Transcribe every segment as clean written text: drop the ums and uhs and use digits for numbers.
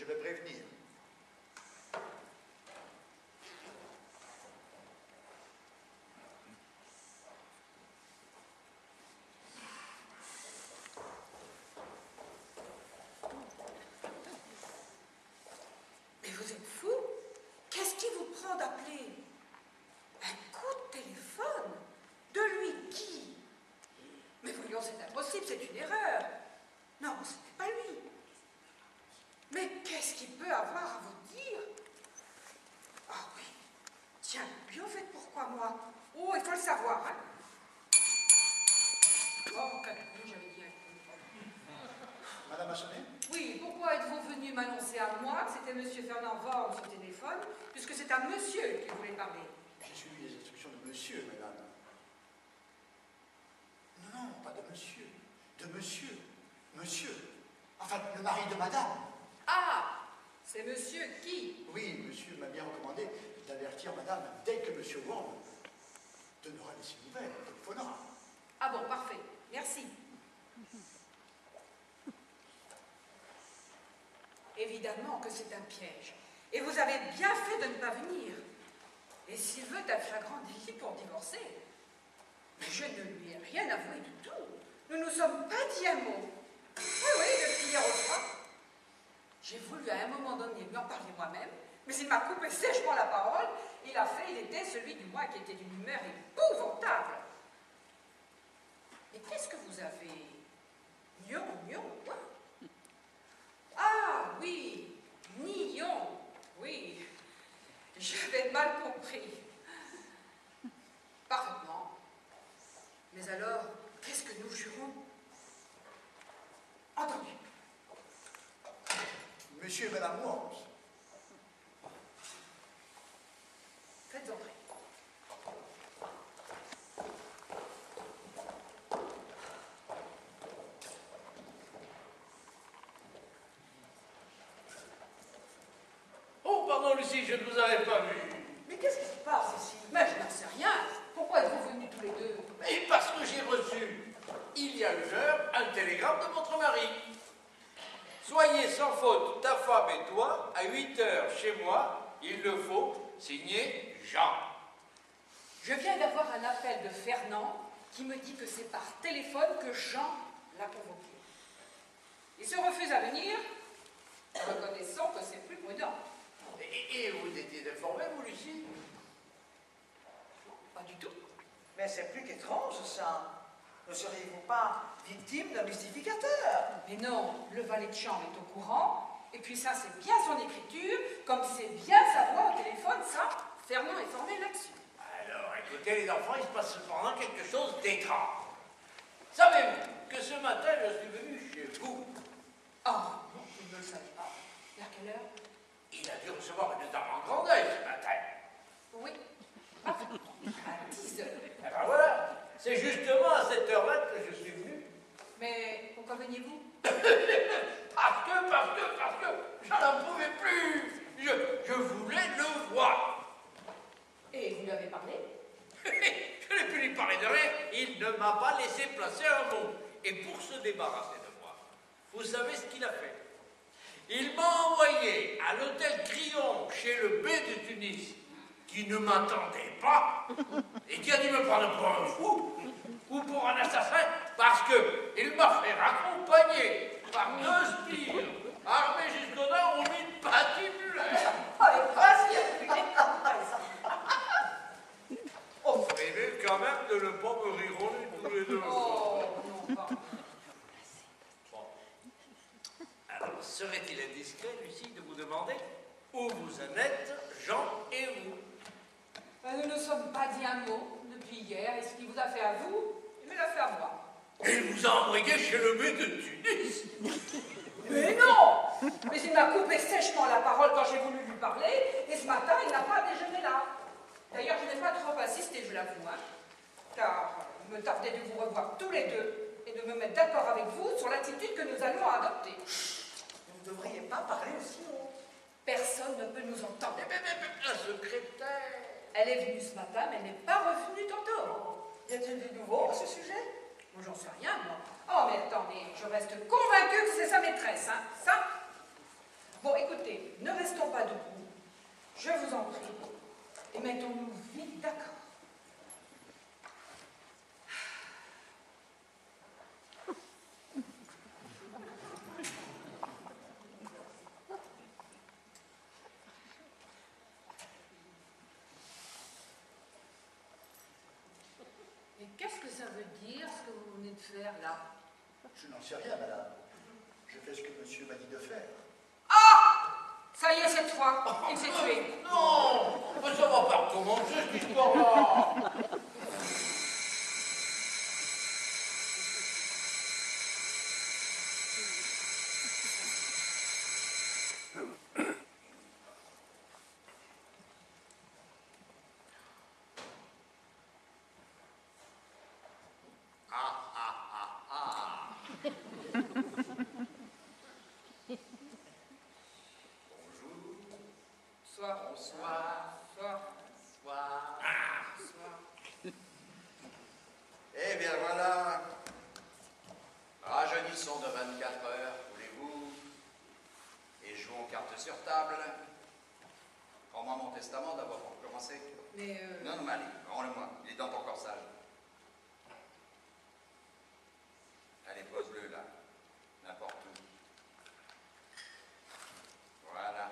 je vais prévenir. Mais vous êtes fou? Qu'est-ce qui vous prend d'appeler? Un coup de téléphone? De lui qui? Mais voyons, c'est impossible, c'est une erreur. Non, ce n'est pas lui. Mais qu'est-ce qu'il peut avoir à vous dire? Ah oui. Tiens, puis en fait, pourquoi moi? Oh, il faut le savoir, hein? Oh, calcul, j'avais dit un coup. Madame a sonné? Oui, pourquoi êtes-vous venu m'annoncer à moi que c'était Monsieur Fernand Worms au téléphone, puisque c'est un monsieur qui voulait parler? J'ai suivi les instructions de monsieur, madame. Non, non, pas de monsieur. De monsieur. Monsieur. Enfin, le mari de madame. Ah! C'est monsieur qui? Oui, monsieur m'a bien recommandé d'avertir madame dès que monsieur Worm donnera des nouvelles, téléphonera. Ah bon, parfait. Merci. Évidemment que c'est un piège. Et vous avez bien fait de ne pas venir. Et s'il veut un flagrant délit pour divorcer, mais je ne lui ai rien avoué du tout. Nous ne nous sommes pas dit un mot. Oui, oui, depuis hier au soir. J'ai voulu à un moment donné lui en parler moi-même, mais il m'a coupé sèchement la parole. Il était celui du moins qui était d'une humeur épouvantable. Mais qu'est-ce que vous avez? Nion, quoi? Ah oui, Nyon, oui, j'avais mal compris. Parfaitement. Mais alors, qu'est-ce que nous jurons? Entendu. Monsieur et madame Worms. Faites entrer. Oh, pardon, Lucie, je ne vous avais pas vu. Mais qu'est-ce qui se passe ici? Mais je n'en sais rien. Pourquoi êtes-vous venus tous les deux? Et parce que j'ai reçu, il y a 1 heure, un télégramme de votre mari. Soyez sans faute, ta femme et toi, à 8 heures chez moi, il le faut, signé Jean. Je viens d'avoir un appel de Fernand qui me dit que c'est par téléphone que Jean l'a convoqué. Il se refuse à venir, reconnaissant que c'est plus prudent. Et vous étiez informé, vous, Lucie? Non, pas du tout. Mais c'est plus qu'étrange, ça. Ne seriez-vous pas victime d'un mystificateur? Mais non, le valet de chambre est au courant, et puis ça, c'est bien son écriture, comme c'est bien sa voix au téléphone, ça, Fernand est formé là-dessus. Alors, écoutez, les enfants, il se passe cependant quelque chose d'étrange. Savez-vous que ce matin, je suis venu chez vous? Ah, non, je ne le savais pas. Et à quelle heure? Il a dû recevoir une dame en grand deuil ce matin. Oui, parfaitement, à 10 heures. Eh ben voilà, c'est justement à cette heure-là que je suis venu. Mais pourquoi veniez-vous? Parce que, je n'en pouvais plus. Je voulais le voir. Et vous lui avez parlé? Je n'ai pu lui parler de rien. Il ne m'a pas laissé placer un mot. Et pour se débarrasser de moi, vous savez ce qu'il a fait? Il m'a envoyé à l'hôtel Crillon chez le bey de Tunis, qui ne m'attendait pas, et qui a dû me prendre pour un fou ou pour un assassin, parce qu'il m'a fait raccompagner par 2 sbires, armés jusqu'aux dents au mythe patibulaire. Oh, prévu quand même de ne pas me rironner tous les deux. Oh, non, pas. Bon. Alors, serait-il indiscret, Lucie, de vous demander où vous en êtes, Jean et vous? Nous ne sommes pas dit un mot depuis hier, et ce qu'il vous a fait à vous, il me l'a fait à moi. Il vous a envoyé chez le bey de Tunis. Mais non! Mais il m'a coupé sèchement la parole quand j'ai voulu lui parler, et ce matin, il n'a pas déjeuné là. D'ailleurs, je n'ai pas trop insisté, je l'avoue, hein, car il me tardait de vous revoir tous les deux et de me mettre d'accord avec vous sur l'attitude que nous allons adopter. Vous ne devriez pas parler aussi haut. Personne ne peut nous entendre. Mais, un secrétaire. Elle est venue ce matin, mais elle n'est pas revenue tantôt. Y a-t-il du nouveau à ce sujet? Moi, j'en sais rien, moi. Oh, mais attendez, je reste convaincue que c'est sa maîtresse, hein. Ça, Bon, écoutez, ne restons pas debout. Je vous en prie. Et mettons-nous vite d'accord. Et qu'est-ce que ça veut dire, ce que vous venez de faire, là? Je n'en sais rien, madame. Je fais ce que monsieur m'a dit de faire. Ah! Ça y est, cette fois, il s'est tué. Non, mais ça va pas recommencer cette histoire-là. Bonsoir. Bonsoir. Bonsoir. Bonsoir. Bonsoir. Eh bien voilà, rajeunissons de 24 heures, voulez-vous, et jouons cartes sur table. Prends-moi mon testament d'abord pour commencer. Mais Non, non, mais allez, rends-le-moi, il est dans ton corsage. Allez, pose-le là, n'importe où. Voilà.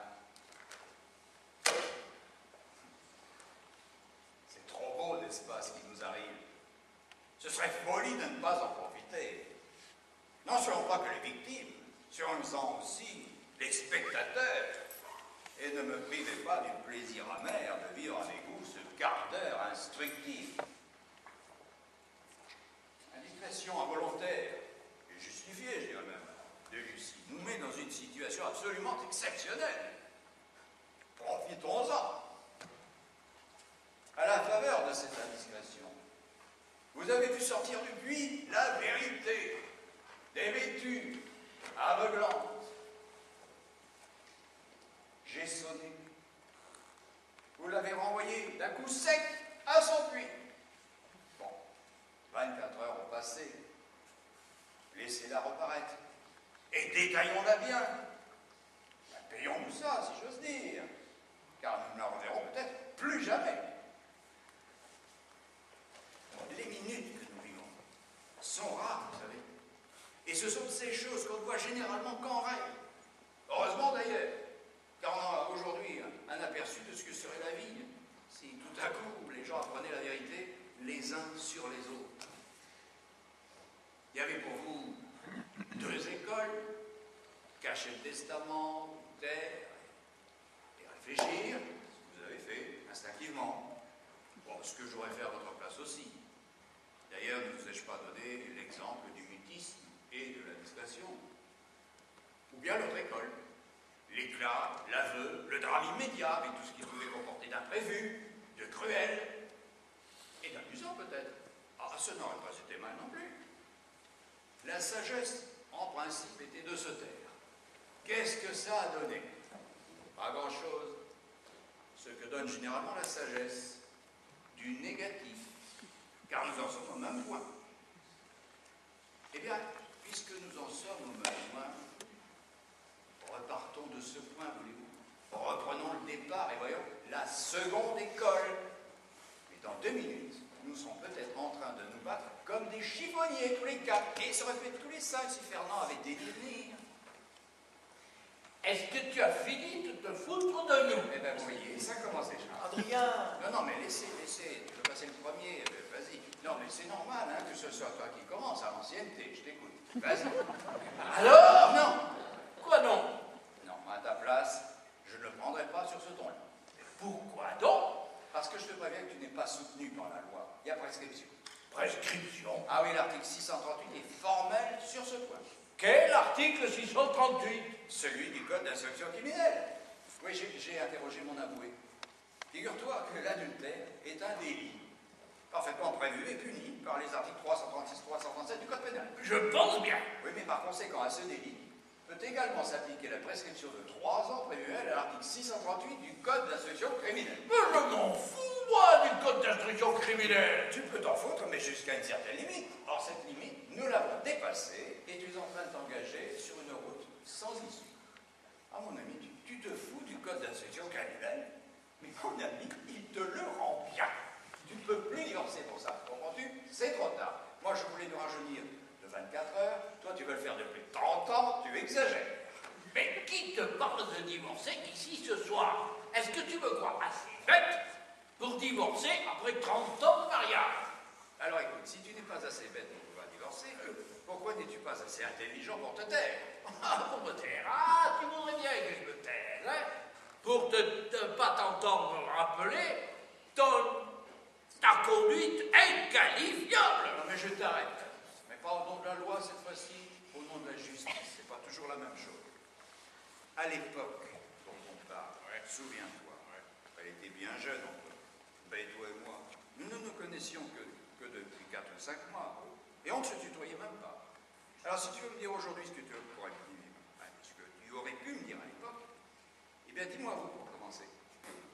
C'est trop beau, n'est-ce pas, ce qui nous arrive? Ce serait folie de ne pas en profiter. Non seulement pas que les victimes, soyons-en aussi les spectateurs. Et ne me privez pas du plaisir amer de vivre avec vous ce quart d'heure instructif. Indiscrétion involontaire, et justifiée, je dirais même, de Lucie, nous met dans une situation absolument exceptionnelle. Profitons-en. À la faveur de cette indiscrétion, vous avez vu sortir du puits la vérité, dévêtue, aveuglante. J'ai sonné. Vous l'avez renvoyé d'un coup sec à son puits. Bon, 24 heures ont passé. Laissez-la reparaître. Et détaillons-la bien. Payons-nous ça, si j'ose dire. Car nous ne la reverrons peut-être plus jamais. Les minutes que nous vivons sont rares, vous savez. Et ce sont de ces choses qu'on ne voit généralement qu'en rêve. Heureusement d'ailleurs, car on a aujourd'hui un aperçu de ce que serait la vie si tout à coup les gens apprenaient la vérité les uns sur les autres. Il y avait pour vous 2 écoles, cacher le testament, taire et réfléchir, ce que vous avez fait instinctivement. Bon, ce que j'aurais fait à votre place aussi. D'ailleurs, ne vous ai-je pas donné l'exemple du mutisme et de la discrétion? Ou bien l'autre école, l'éclat, l'aveu, le drame immédiat, avec tout ce qui pouvait comporter d'imprévu, de cruel, et d'amusant peut-être. Ah, ce n'aurait pas été mal non plus. La sagesse, en principe, était de se taire. Qu'est-ce que ça a donné? Pas grand-chose. Ce que donne généralement la sagesse, du négatif. Car nous en sommes au même point. Eh bien, puisque nous en sommes au même point, repartons de ce point, voulez-vous. Reprenons le départ et voyons la seconde école. Et dans 2 minutes, nous serons peut-être en train de nous battre comme des chiffonniers tous les 4. Et ça aurait pu être tous les 5 si Fernand avait daigné venir. Est-ce que tu as fini de te foutre de nous? Eh bien, vous voyez, ça commence déjà. Adrien! Non, mais laissez, tu veux passer le premier, vas-y. Non, mais c'est normal hein, que ce soit toi qui commence à l'ancienneté, je t'écoute. Vas-y. Alors? Non. Quoi donc? Non, à ta place, je ne le prendrai pas sur ce ton-là. Pourquoi donc? Parce que je te préviens que tu n'es pas soutenu par la loi. Il y a prescription. Prescription? Ah oui, l'article 638 est formel sur ce point. Quel article 638? Celui du Code d'instruction criminelle. Oui, j'ai interrogé mon avoué. Figure-toi que l'adultère est un délit parfaitement prévu et puni par les articles 336-337 du Code pénal. Je pense bien. Oui, mais par conséquent, à ce délit peut également s'appliquer la prescription de 3 ans prévue à l'article 638 du Code d'instruction criminelle. Mais je m'en fous, moi, du code d'instruction criminelle. Tu peux t'en foutre, mais jusqu'à une certaine limite. Or, cette limite, nous l'avons dépassée et tu es en train de t'engager sur une route sans issue. Ah, mon ami, tu te fous du code d'instruction criminelle, mais mon ami, il te le rend bien. Tu ne peux plus divorcer pour ça, comprends-tu? C'est trop tard. Moi, je voulais nous rajeunir de 24 heures. Toi, tu veux le faire depuis 30 ans, tu exagères. Mais qui te parle de divorcer ici ce soir? Est-ce que tu me crois assez bête pour divorcer après 30 ans de mariage? Alors écoute, si tu n'es pas assez bête pour pouvoir divorcer, pourquoi n'es-tu pas assez intelligent pour te taire? Ah, pour me taire. Ah, tu voudrais bien que je me taise, hein? Pour ne pas t'entendre rappeler ta conduite inqualifiable. Non mais je t'arrête. Mais pas au nom de la loi cette fois-ci, au nom de la justice. C'est pas toujours la même chose. À l'époque dont on parle, souviens-toi, elle était bien jeune encore. Ben, toi et moi, nous ne nous connaissions que depuis 4 ou 5 mois. Et on ne se tutoyait même pas. Alors si tu veux me dire aujourd'hui ce que tu pourrais me dire, ce que tu aurais pu me dire à l'époque, eh bien dis-moi vous pour commencer.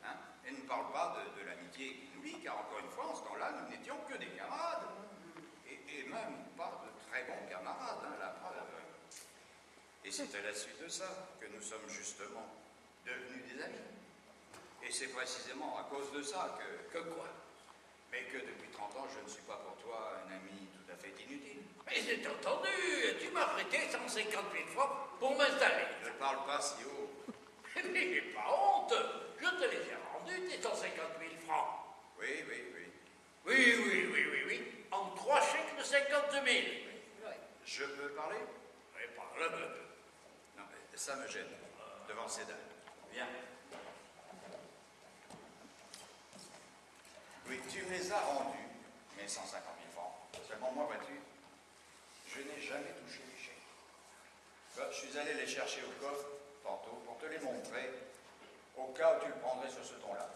Hein? Et ne parle pas de l'amitié qui nous lie, car encore une fois, en ce temps-là, nous n'étions que des camarades. Et même pas de très bons camarades, hein, la preuve. Et c'est à la suite de ça que nous sommes justement devenus des amis. Et c'est précisément à cause de ça Que quoi? mais que depuis 30 ans, je ne suis pas pour toi un ami tout à fait inutile. Mais j'ai entendu, tu m'as prêté 150 000 francs pour m'installer. Ne parle pas si haut. Mais j'ai pas honte, je te les ai rendus, tes 150 000 francs. Oui. Oui, en 3 chèques de 50 000. Je peux parler? Oui, parle-me. Non, mais ça me gêne, devant ces dames. Viens. Oui, tu me les as rendus, mes 150 000 francs. Seulement moi, vois-tu, je n'ai jamais touché les chèques. Bah, je suis allé les chercher au coffre, tantôt, pour te les montrer, au cas où tu le prendrais sur ce ton-là.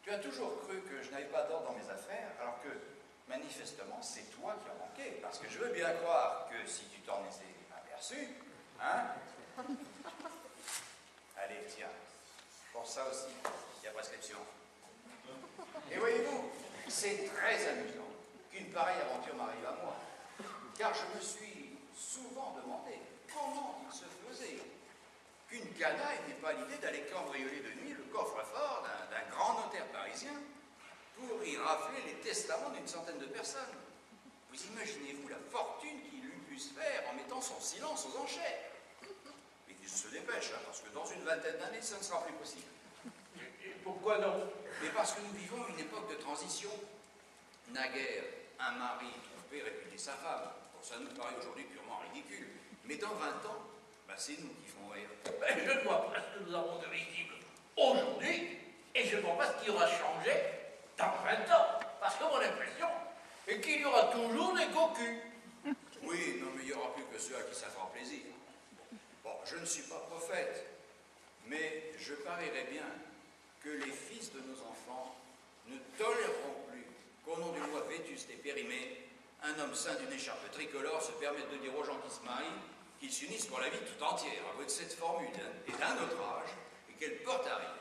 Tu as toujours cru que je n'avais pas d'ordre dans mes affaires, alors que, manifestement, c'est toi qui en manquais. Parce que je veux bien croire que si tu t'en étais aperçu, hein? Allez, tiens, pour ça aussi, il y a prescription. Et voyez-vous, c'est très amusant qu'une pareille aventure m'arrive à moi, car je me suis souvent demandé comment il se faisait qu'une canaille n'ait pas l'idée d'aller cambrioler de nuit le coffre-fort d'un grand notaire parisien pour y rafler les testaments d'une centaine de personnes. Vous imaginez-vous la fortune qu'il eût pu se faire en mettant son silence aux enchères? Mais qu'il se dépêche, hein, parce que dans une vingtaine d'années, ça ne sera plus possible. Et pourquoi non? Mais parce que nous vivons une époque de transition. Naguère, un mari trompé répudiait sa femme. Bon, ça nous paraît aujourd'hui purement ridicule. Mais dans 20 ans, bah, c'est nous qui ferons rire. Ben, je ne vois pas ce que nous avons de risible aujourd'hui, et je ne vois pas ce qui aura changé dans 20 ans. Parce que mon impression est qu'il y aura toujours des cocus. Oui, non, mais il n'y aura plus que ceux à qui ça fera plaisir. Bon, je ne suis pas prophète, mais je parierais bien que les fils de nos enfants ne toléreront plus qu'au nom d'une loi vétuste et périmée, un homme saint d'une écharpe tricolore se permette de dire aux gens qui se marient qu'ils s'unissent pour la vie tout entière, à votre cette formule, hein, et d'un autre âge, et qu'elle porte à rien.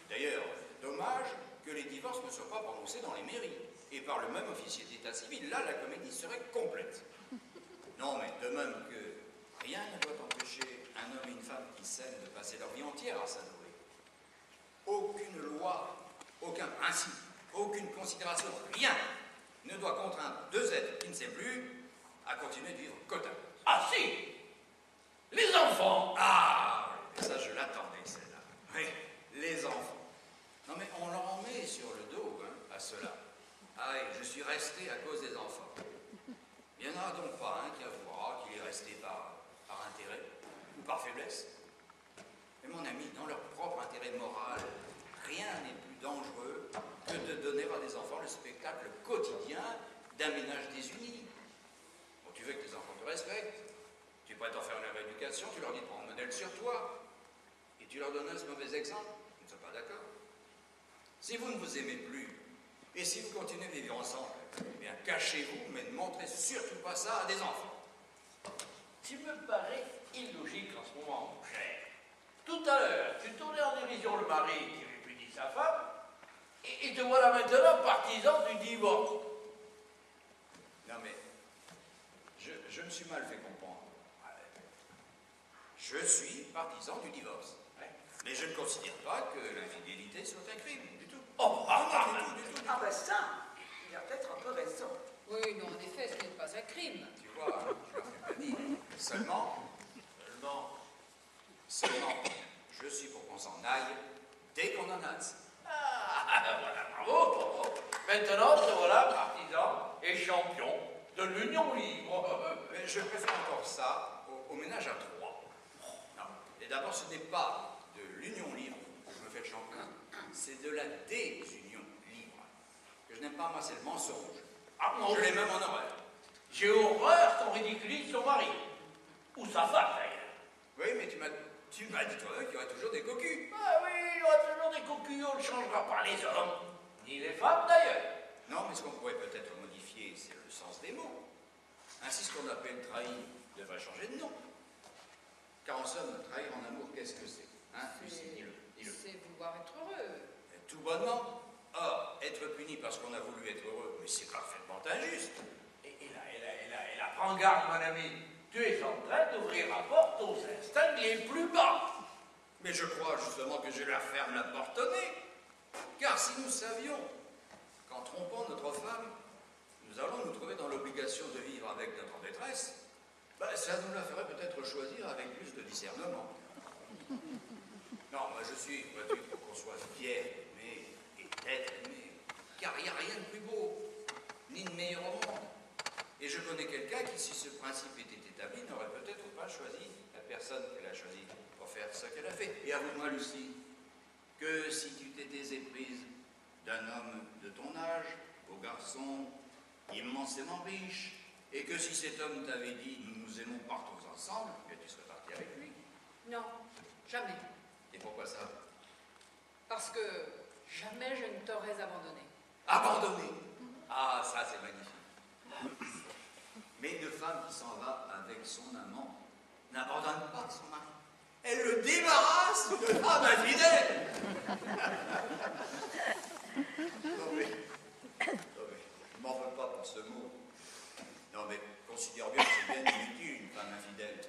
D'ailleurs, dommage que les divorces ne soient pas prononcés dans les mairies, et par le même officier d'état civil. Là, la comédie serait complète. Non, mais de même que rien ne doit empêcher un homme et une femme qui s'aiment de passer leur vie entière à s'adorer. Aucune loi, aucun principe, aucune considération, rien ne doit contraindre deux êtres qui ne s'aiment plus à continuer de vivre côte à côte. Ah si, les enfants. Ah, ça je l'attendais, celle-là. Oui, les enfants. Non mais on leur en met sur le dos, hein, à cela. Ah, et je suis resté à cause des enfants. Il n'y en aura donc pas un qui avouera qu'il est resté par intérêt ou par faiblesse. Mais mon ami, dans leur propre intérêt moral, rien n'est plus dangereux que de donner à des enfants le spectacle quotidien d'un ménage désuni. Bon, tu veux que tes enfants te respectent, tu prêtes en faire leur éducation, tu leur dis de prendre modèle sur toi, et tu leur donnes ce mauvais exemple. Ils ne sont pas d'accord. Si vous ne vous aimez plus, et si vous continuez de vivre ensemble, eh bien cachez-vous, mais ne montrez surtout pas ça à des enfants. Tu me parais illogique en ce moment, mon cher. Tout à l'heure, tu tournais en dérision le mari qui répudie sa femme, et te voilà maintenant partisan du divorce. Non mais, je me suis mal fait comprendre. Je suis partisan du divorce. Mais je ne considère pas que l'infidélité soit un crime, du tout. Oh, Non, du tout. Ah ben ça, il a peut-être un peu raison. Oui, non, en effet, ce n'est pas un crime. Tu vois, hein, je leur fais pas dire. Seulement, je suis pour qu'on s'en aille dès qu'on en a assez. Voilà, bravo. Maintenant, te voilà partisan et champion de l'union libre. Mais je préfère encore ça au ménage à trois. Non. Et d'abord, ce n'est pas de l'union libre que je me fais le champion, c'est de la désunion libre. Que je n'aime pas, moi, c'est le mensonge. Ah, non, Je l'ai même en horreur. j'ai horreur qu'on ridiculise son mari. Ou sa femme, d'ailleurs. Oui, mais tu m'as dit toi-même qu'il y aurait toujours des cocus. Ah oui, il y aura toujours des cocus, on ne changera pas les hommes, ni les femmes d'ailleurs. Non, mais ce qu'on pourrait peut-être modifier, c'est le sens des mots. Ainsi, ce qu'on appelle trahir devrait changer de nom. Car en somme, trahir en amour, qu'est-ce que c'est? Hein, Lucie, dis-le. C'est vouloir être heureux. Tout bonnement. Or, être puni parce qu'on a voulu être heureux, mais c'est parfaitement injuste. Et là, prends garde, mon ami. Tu es en train d'ouvrir la porte aux instincts les plus bas. Mais je crois justement que je leur ferme la porte au nez. Car si nous savions qu'en trompant notre femme, nous allons nous trouver dans l'obligation de vivre avec notre détresse, ben, ça nous la ferait peut-être choisir avec plus de discernement. Non, moi je suis, vois-tu, pour qu'on soit fier d'aimer et d'être aimé. Car il n'y a rien de plus beau, ni de meilleur au monde. Et je connais quelqu'un qui, si ce principe était établi, n'aurait peut-être pas choisi la personne qu'elle a choisie pour faire ce qu'elle a fait. Et avoue-moi, Lucie, que si tu t'étais éprise d'un homme de ton âge, beau garçon, immensément riche, et que si cet homme t'avait dit « nous nous aimons partons ensemble », bien tu serais parti avec lui. Non, jamais. Et pourquoi ça? Parce que jamais je ne t'aurais abandonné. Abandonné. Ah, ça c'est magnifique. Mais une femme qui s'en va avec son amant n'abandonne pas son mari. Elle le débarrasse de femme infidèle. Non mais, m'en veux pas pour ce mot. Non mais, considère bien que c'est bien inutile une femme infidèle.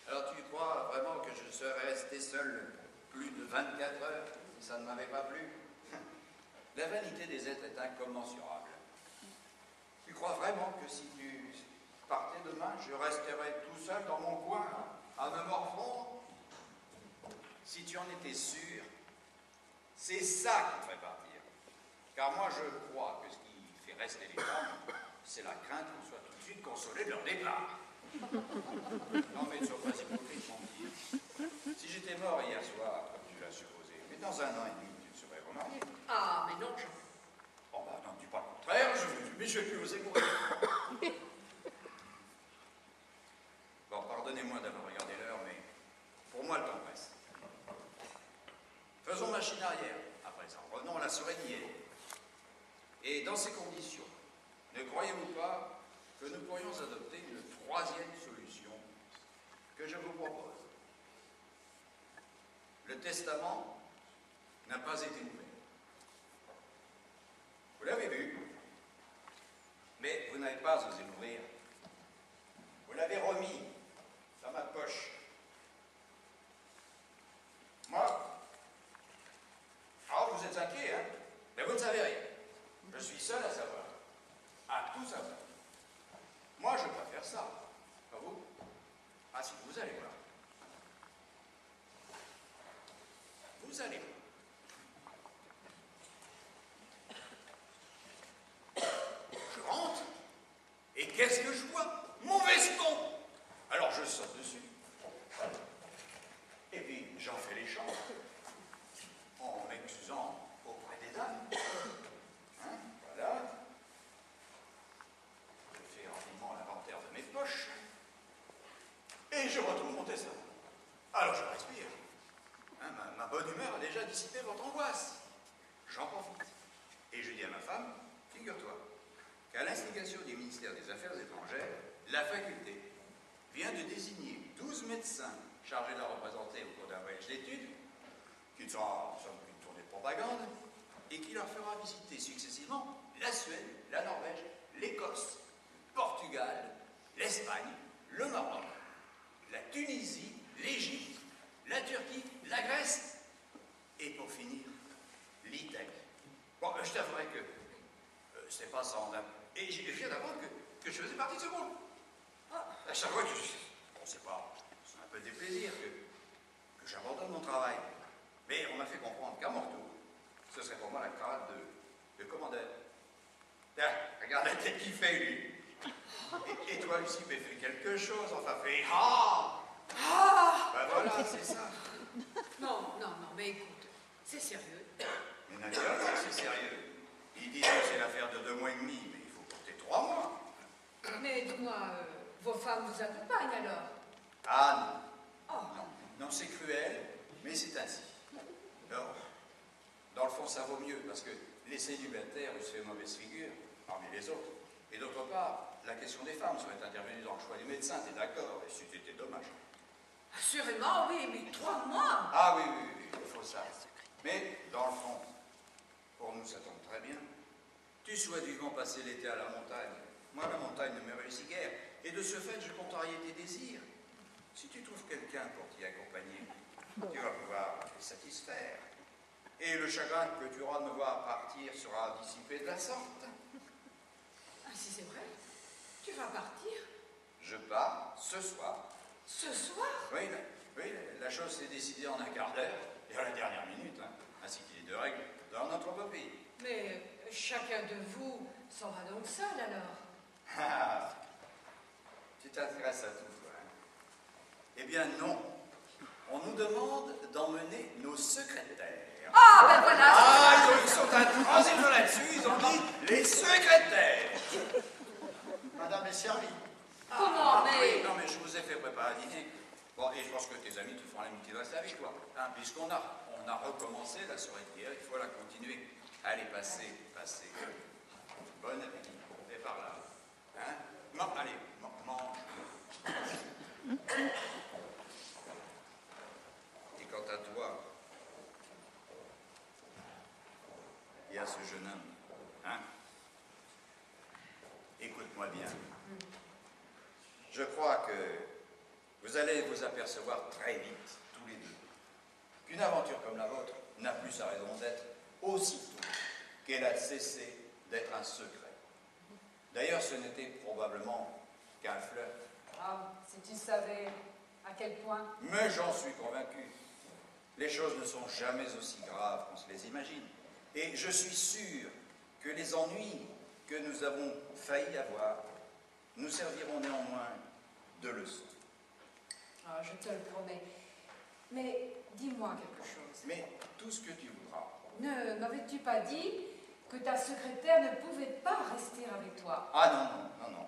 Alors tu crois vraiment que je serais resté seul plus de 24 heures si ça ne m'avait pas plu? La vanité des êtres est incommensurable. Tu crois vraiment que si tu partais demain, je resterais tout seul dans mon coin à me morfondre? Si tu en étais sûr, c'est ça qui te ferait partir. Car moi, je crois que ce qui fait rester les femmes, c'est la crainte qu'on soit tout de suite consolé de leur départ. Non, mais ne sois pas hypocrite, mon petit. Si j'étais mort hier soir, comme tu l'as supposé, mais dans 1 an et demi, tu te serais remarié. Ah, mais non, Jean. Oh, bah, n'en dis pas le contraire, mais je vais plus oser mourir. Bon, pardonnez-moi d'avoir regardé l'heure, mais pour moi, le temps presse. Faisons machine arrière, à présent. Revenons à la soirée d'hier. Et dans ces conditions, ne croyez-vous pas que nous pourrions adopter une 3e solution que je vous propose? Le testament n'a pas été ouvert. Vous l'avez vu, mais vous n'avez pas osé l'ouvrir. Vous l'avez remis dans ma poche. Moi, vous êtes inquiet, hein? Mais vous ne savez rien. Je suis seul à savoir, à tout savoir. Moi, je préfère ça. Pas vous? Ah si, vous allez voir. Vous allez voir. Je rentre, et qu'est-ce que je vois? Mon veston! Alors je saute dessus. Et puis j'en fais les chants, en m'excusant auprès des dames. Hein, voilà. Je fais rapidement l'inventaire de mes poches. Et je retrouve mon testament. Alors je respire. Hein, ma bonne humeur a déjà dissipé votre angoisse. J'en profite. Et je dis à ma femme, figure-toi, qu'à l'instigation du ministère des Affaires étrangères, la faculté vient de désigner 12 médecins chargés de la représenter au cours d'un voyage d'études, qui ne sera en somme qu'une tournée de propagande, et qui leur fera visiter successivement la Suède, la Norvège, l'Écosse, le Portugal, l'Espagne, le Maroc, la Tunisie, l'Égypte, épouvantable. Et je viens d'apprendre que je faisais partie de ce groupe. À chaque fois que on sait pas, c'est un peu des plaisirs que j'abandonne mon travail. Mais on m'a fait comprendre qu'à mon retour, ce serait pour moi la cravate de commandeur. Tiens, regarde la tête qu'il fait, lui. Et toi, Lucie, fais quelque chose, enfin, fais ah. Ben voilà, c'est ça. Non, mais écoute, c'est sérieux. Mais naturellement, c'est sérieux. Ils disent que c'est l'affaire de 2 mois et demi, mais il faut compter 3 mois. Mais dis-moi, vos femmes vous accompagnent alors? Ah non. Oh. Non, c'est cruel, mais c'est ainsi. Alors, dans le fond, ça vaut mieux, parce que les célibataires, ils se fait mauvaise figure, parmi les autres. Et d'autre part, la question des femmes serait intervenue dans le choix des médecins, t'es d'accord? Et c'était dommage. Assurément, oui, mais 3 mois. Ah oui, il faut ça. Mais, dans le fond, pour nous, ça tombe très bien. Tu souhaites vivement passer l'été à la montagne. Moi, la montagne ne me réussit guère. Et de ce fait, je contrariais tes désirs. Si tu trouves quelqu'un pour t'y accompagner, tu vas pouvoir les satisfaire. Et le chagrin que tu auras de me voir partir sera dissipé de la sorte. Ah, si c'est vrai, tu vas partir? Je pars ce soir. Ce soir? Oui, la chose s'est décidée en un quart d'heure, et à la dernière minute, hein, ainsi qu'il est de règle dans notre beau pays. Mais chacun de vous s'en va donc seul alors? Ah, tu t'intéresses à tout, toi. Hein? Eh bien, non. On nous demande d'emmener nos secrétaires. Ah, ben voilà! Ah, ils sont intransigeants là-dessus, ils ont dit les secrétaires. Madame est servie. Comment, mais... Oui, non, mais je vous ai fait préparer à dîner. Bon, et je pense que tes amis te feront l'amitié de rester avec toi. Hein, puisqu'on a recommencé la soirée d'hier, il faut la continuer. Allez, passez. Bon appétit. Et par là. Hein? Allez, mange. Et quant à toi, il y a ce jeune homme. Hein? Écoute-moi bien. Je crois que vous allez vous apercevoir très vite, tous les deux, qu'une aventure comme la vôtre n'a plus sa raison d'être aussitôt qu'elle a cessé d'être un secret. D'ailleurs, ce n'était probablement qu'un flirt. Ah, si tu savais à quel point... Mais j'en suis convaincu. Les choses ne sont jamais aussi graves qu'on se les imagine. Et je suis sûr que les ennuis que nous avons failli avoir nous serviront néanmoins de leçon. Ah, je te le promets. Mais dis-moi quelque chose. Mais tout ce que tu voudras. Ne m'avais-tu pas dit que ta secrétaire ne pouvait pas rester avec toi? Ah non.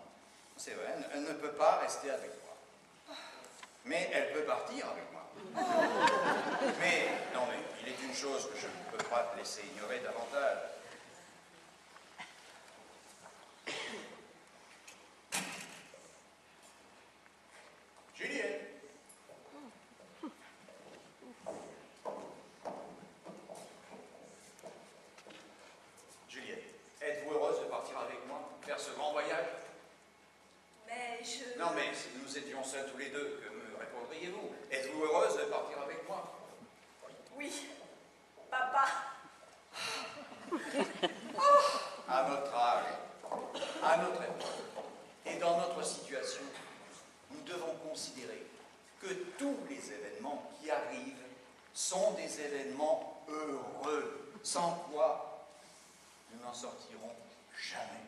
C'est vrai, elle ne peut pas rester avec moi. Mais elle peut partir avec moi. Mais il est une chose que je ne peux pas te laisser ignorer davantage. Juliette. Juliette, êtes-vous heureuse de partir avec moi, faire ce grand voyage? Mais je... Non, mais si nous étions seuls tous les deux, que me répondriez-vous? Êtes-vous heureuse de partir avec moi? Oui, papa. À notre âge, à notre époque, et dans notre situation, nous devons considérer que tous les événements qui arrivent sont des événements heureux, sans quoi nous n'en sortirons jamais.